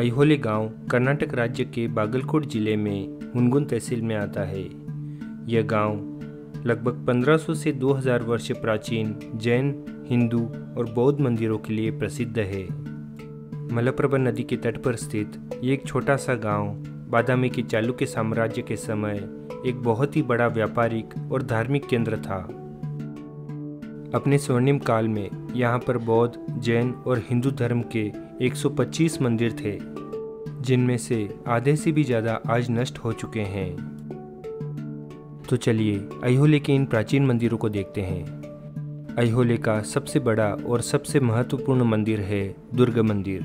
ऐहोले गांव कर्नाटक राज्य के बागलकोट जिले में हुनगुन तहसील में आता है। यह गांव लगभग 1500 से 2000 वर्ष प्राचीन जैन, हिंदू और बौद्ध मंदिरों के लिए प्रसिद्ध है। मलप्रभा नदी के तट पर स्थित ये एक छोटा सा गांव बादामी के चालुक्य साम्राज्य के समय एक बहुत ही बड़ा व्यापारिक और धार्मिक केंद्र था। अपने स्वर्णिम काल में यहाँ पर बौद्ध, जैन और हिंदू धर्म के 125 मंदिर थे, जिनमें से आधे से भी ज़्यादा आज नष्ट हो चुके हैं। तो चलिए ऐहोले के इन प्राचीन मंदिरों को देखते हैं। ऐहोले का सबसे बड़ा और सबसे महत्वपूर्ण मंदिर है दुर्गा मंदिर।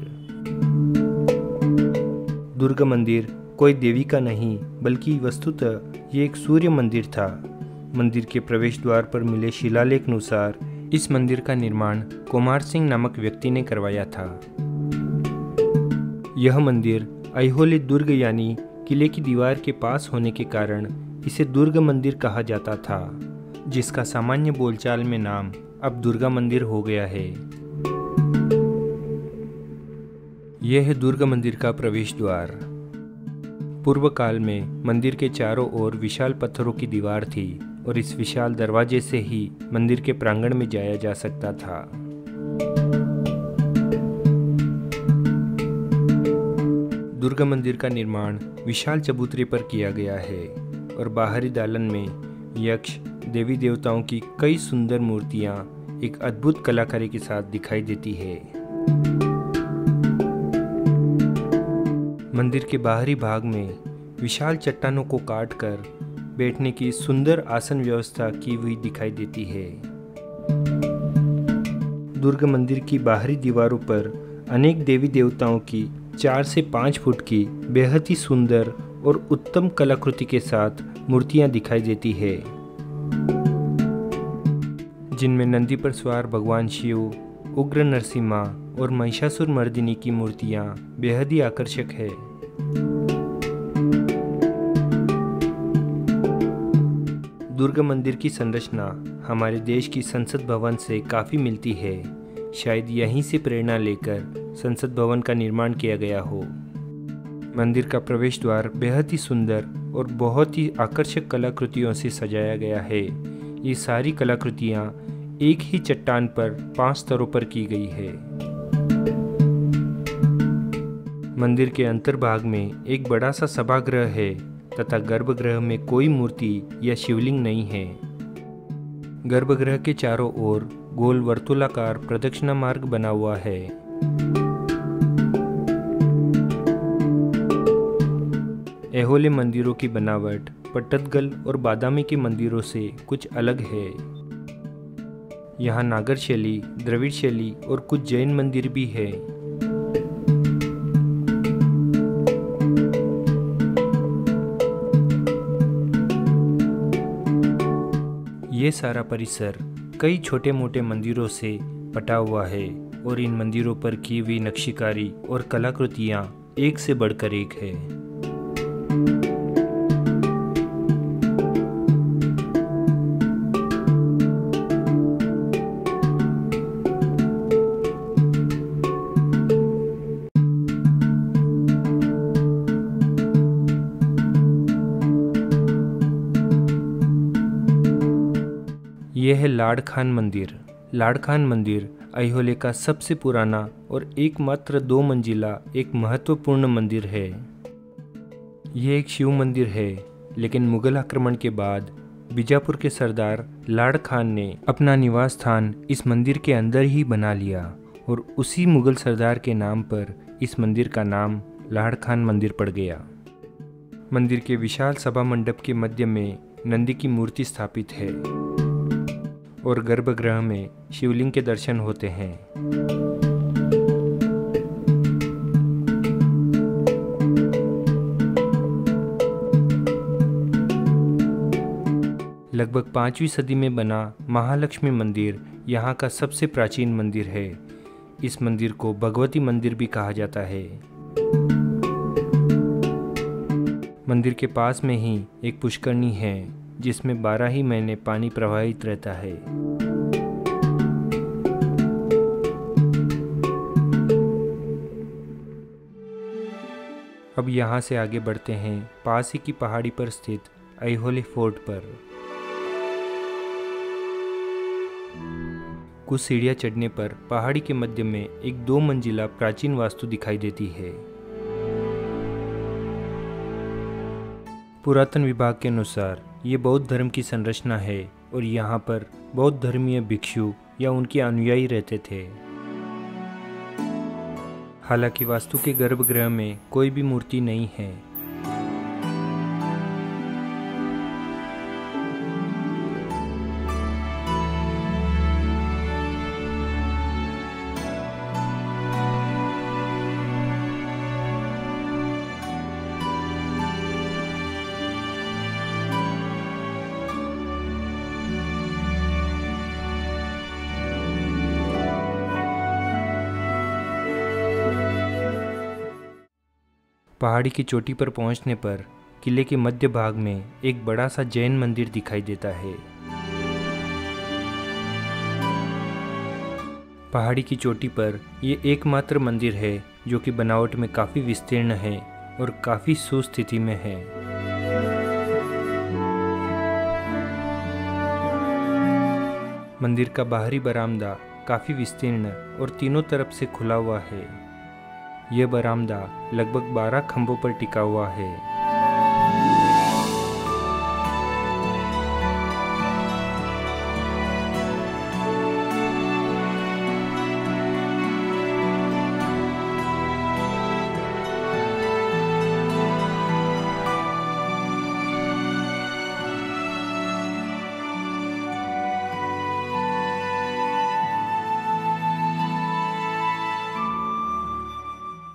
दुर्गा मंदिर कोई देवी का नहीं बल्कि वस्तुतः ये एक सूर्य मंदिर था। मंदिर के प्रवेश द्वार पर मिले शिलालेख अनुसार इस मंदिर का निर्माण कुमार सिंह नामक व्यक्ति ने करवाया था। यह मंदिर ऐहोले दुर्ग यानी किले की दीवार के पास होने के कारण इसे दुर्गा मंदिर कहा जाता था, जिसका सामान्य बोलचाल में नाम अब दुर्गा मंदिर हो गया है। यह है दुर्गा मंदिर का प्रवेश द्वार। पूर्व काल में मंदिर के चारों ओर विशाल पत्थरों की दीवार थी और इस विशाल दरवाजे से ही मंदिर के प्रांगण में जाया जा सकता था। दुर्गा मंदिर का निर्माण विशाल चबूतरे पर किया गया है और बाहरी दालन में यक्ष, देवी देवताओं की कई सुंदर मूर्तियां एक अद्भुत कलाकारी के साथ दिखाई देती है। मंदिर के बाहरी भाग में विशाल चट्टानों को काटकर बैठने की सुंदर आसन व्यवस्था की हुई दिखाई देती है। दुर्गा मंदिर की बाहरी दीवारों पर अनेक देवी देवताओं की 4 से 5 फुट की बेहद ही सुंदर और उत्तम कलाकृति के साथ मूर्तियां दिखाई देती है, जिनमें नंदी पर सवार भगवान शिव, उग्र नरसिम्हा और महिषासुर मर्दिनी की मूर्तियां बेहद ही आकर्षक है। दुर्गा मंदिर की संरचना हमारे देश की संसद भवन से काफ़ी मिलती है। शायद यहीं से प्रेरणा लेकर संसद भवन का निर्माण किया गया हो। मंदिर का प्रवेश द्वार बेहद ही सुंदर और बहुत ही आकर्षक कलाकृतियों से सजाया गया है। ये सारी कलाकृतियाँ एक ही चट्टान पर 5 स्तरों पर की गई है। मंदिर के अंतर्भाग में एक बड़ा सा सभागृह है तथा गर्भगृह में कोई मूर्ति या शिवलिंग नहीं है। गर्भगृह के चारों ओर गोल वर्तुलाकार प्रदक्षिणा मार्ग बना हुआ है। ऐहोले मंदिरों की बनावट पट्टदकल और बादामी के मंदिरों से कुछ अलग है। यहाँ नागर शैली, द्रविड़ शैली और कुछ जैन मंदिर भी है। ये सारा परिसर कई छोटे मोटे मंदिरों से पटा हुआ है और इन मंदिरों पर की हुई नक्शीकारी और कलाकृतियाँ एक से बढ़कर एक है। यह है लाड़खान मंदिर। लाड़खान मंदिर ऐहोले का सबसे पुराना और एकमात्र 2 मंजिला एक महत्वपूर्ण मंदिर है। यह एक शिव मंदिर है, लेकिन मुगल आक्रमण के बाद बीजापुर के सरदार लाड़ खान ने अपना निवास स्थान इस मंदिर के अंदर ही बना लिया और उसी मुगल सरदार के नाम पर इस मंदिर का नाम लाड़खान मंदिर पड़ गया। मंदिर के विशाल सभा मंडप के मध्य में नंदी की मूर्ति स्थापित है और गर्भगृह में शिवलिंग के दर्शन होते हैं। लगभग 5वीं सदी में बना महालक्ष्मी मंदिर यहाँ का सबसे प्राचीन मंदिर है। इस मंदिर को भगवती मंदिर भी कहा जाता है। मंदिर के पास में ही एक पुष्करणी है, जिसमें 12 ही महीने पानी प्रवाहित रहता है। अब यहाँ से आगे बढ़ते हैं पास ही की पहाड़ी पर स्थित ऐहोले फोर्ट पर। कुछ सीढ़ियाँ चढ़ने पर पहाड़ी के मध्य में एक 2 मंजिला प्राचीन वास्तु दिखाई देती है। पुरातन विभाग के अनुसार ये बौद्ध धर्म की संरचना है और यहाँ पर बौद्ध धर्मीय भिक्षु या उनके अनुयायी रहते थे। हालांकि वास्तु के गर्भगृह में कोई भी मूर्ति नहीं है। पहाड़ी की चोटी पर पहुंचने पर किले के मध्य भाग में एक बड़ा सा जैन मंदिर दिखाई देता है। पहाड़ी की चोटी पर ये एकमात्र मंदिर है जो कि बनावट में काफ़ी विस्तीर्ण है और काफ़ी सुस्थिति में है। मंदिर का बाहरी बरामदा काफ़ी विस्तीर्ण और तीनों तरफ से खुला हुआ है। यह बरामदा लगभग 12 खंभों पर टिका हुआ है।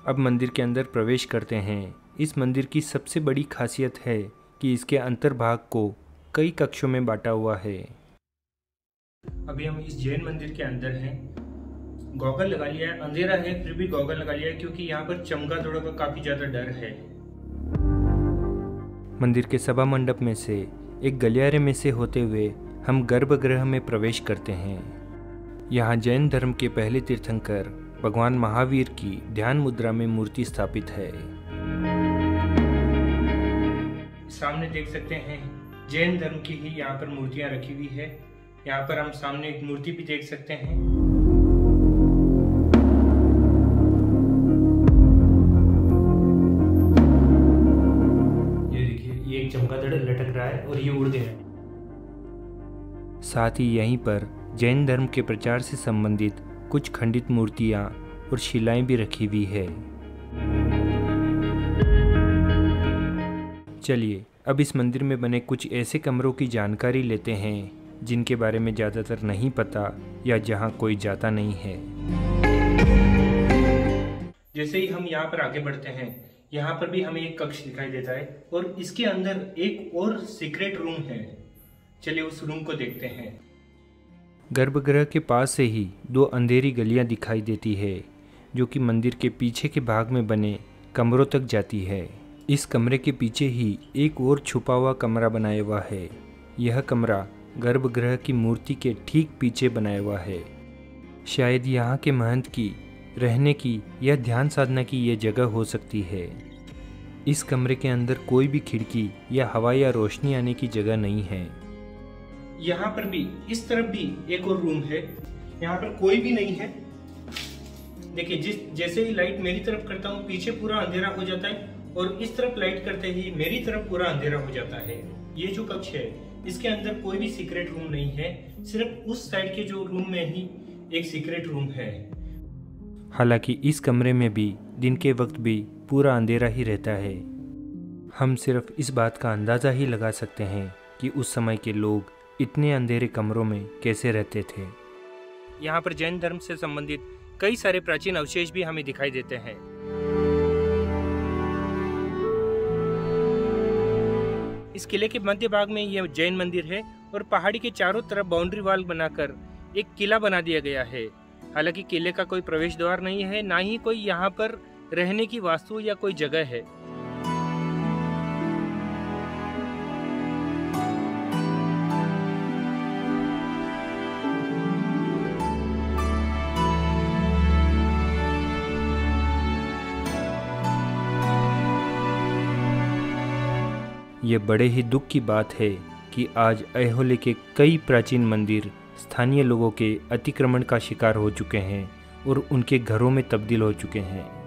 अब मंदिर के अंदर प्रवेश करते हैं। इस मंदिर की सबसे बड़ी खासियत है कि इसके अंतर्भाग को कई कक्षों में बांटा हुआ है। अभी हम इस जैन मंदिर के अंदर हैं। गॉगल लगा लिया है, अंधेरा है फिर भी गॉगल लगा लिया है क्योंकि यहाँ पर चमगादड़ों का काफी ज्यादा डर है। मंदिर के सभा मंडप में से एक गलियारे में से होते हुए हम गर्भगृह में प्रवेश करते हैं। यहाँ जैन धर्म के पहले तीर्थंकर भगवान महावीर की ध्यान मुद्रा में मूर्ति स्थापित है। सामने देख सकते हैं जैन धर्म की ही यहाँ पर मूर्तियां रखी हुई है। यहाँ पर हम सामने एक मूर्ति भी देख सकते हैं। ये देखिए, ये एक चमगादड़ लटक रहा है और ये उड़ गया है। साथ ही यहीं पर जैन धर्म के प्रचार से संबंधित कुछ खंडित मूर्तियां और शिलाएं भी रखी हुई है। चलिए अब इस मंदिर में बने कुछ ऐसे कमरों की जानकारी लेते हैं जिनके बारे में ज़्यादातर नहीं पता या जहां कोई जाता नहीं है। जैसे ही हम यहाँ पर आगे बढ़ते हैं, यहाँ पर भी हमें एक कक्ष दिखाई देता है और इसके अंदर एक और सीक्रेट रूम है। चलिए उस रूम को देखते हैं। गर्भगृह के पास से ही 2 अंधेरी गलियां दिखाई देती है जो कि मंदिर के पीछे के भाग में बने कमरों तक जाती है। इस कमरे के पीछे ही एक और छुपा हुआ कमरा बनाया हुआ है। यह कमरा गर्भगृह की मूर्ति के ठीक पीछे बनाया हुआ है। शायद यहाँ के महंत की रहने की या ध्यान साधना की यह जगह हो सकती है। इस कमरे के अंदर कोई भी खिड़की या हवा या रोशनी आने की जगह नहीं है। यहाँ पर भी इस तरफ भी एक और रूम है। यहाँ पर कोई भी नहीं है। देखिए, जैसे ही लाइट मेरी तरफ करता हूँ पीछे पूरा अंधेरा हो जाता है और इस तरफ लाइट करते ही मेरी तरफ पूरा अंधेरा हो जाता है। ये जो कक्ष है इसके अंदर कोई भी सीक्रेट रूम नहीं है, सिर्फ उस साइड के जो रूम में ही एक सीक्रेट रूम है। हालांकि इस कमरे में भी दिन के वक्त भी पूरा अंधेरा ही रहता है। हम सिर्फ इस बात का अंदाजा ही लगा सकते हैं कि उस समय के लोग इतने अंधेरे कमरों में कैसे रहते थे। यहाँ पर जैन धर्म से संबंधित कई सारे प्राचीन अवशेष भी हमें दिखाई देते हैं। इस किले के मध्य भाग में यह जैन मंदिर है और पहाड़ी के चारों तरफ बाउंड्री वॉल बनाकर एक किला बना दिया गया है। हालांकि किले का कोई प्रवेश द्वार नहीं है, ना ही कोई यहाँ पर रहने की वास्तु या कोई जगह है। ये बड़े ही दुख की बात है कि आज ऐहोले के कई प्राचीन मंदिर स्थानीय लोगों के अतिक्रमण का शिकार हो चुके हैं और उनके घरों में तब्दील हो चुके हैं।